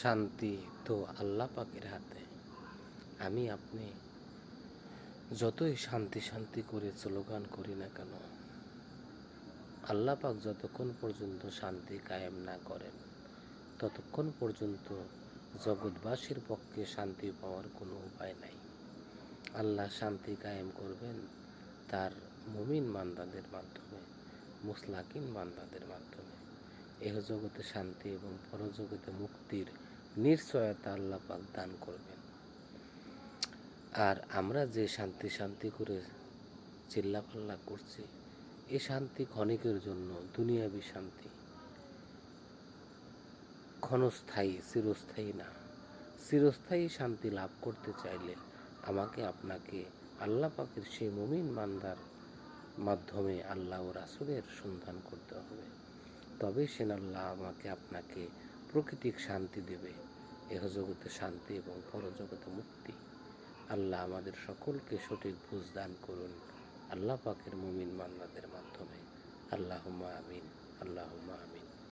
শান্তি তো আল্লাহ পাকের হাতে। আমি আপনি যতই শান্তি শান্তি করে স্লোগান করি না কেন, আল্লাহ পাক যতক্ষণ পর্যন্ত শান্তি কায়েম না করেন ততক্ষণ পর্যন্ত জগৎবাসীর পক্ষে শান্তি পাওয়ার কোনো উপায় নাই। আল্লাহ শান্তি কায়েম করবেন তার মুমিন বান্দাদের মাধ্যমে, মুসলাকিন বান্দাদের মাধ্যমে। এহ জগতে শান্তি এবং পরজগতে মুক্তির নিশ্চয়তা আল্লাহ পাক দান করবেন। আর আমরা যে শান্তি শান্তি করে চিল্লাপাল্লা করছি, এ শান্তি ক্ষণিকের জন্য, দুনিয়াবী শান্তি, ক্ষণস্থায়ী, চিরস্থায়ী না। চিরস্থায়ী শান্তি লাভ করতে চাইলে আমাকে আপনাকে আল্লাহ পাকের সেই মুমিন বান্দার মাধ্যমে আল্লাহ ও রাসূলের সন্ধান করতে হবে। তবেই সেন আল্লাহ আমাকে আপনাকে প্রকৃতিক শান্তি দেবে, এহ জগতে শান্তি এবং পরজগতে মুক্তি। আল্লাহ আমাদের সকলকে সঠিক বুঝ দান করুন আল্লাহ পাকের মুমিন বান্দাদের মাধ্যমে। আল্লাহুম্মা আমিন, আল্লাহুম্মা আমিন।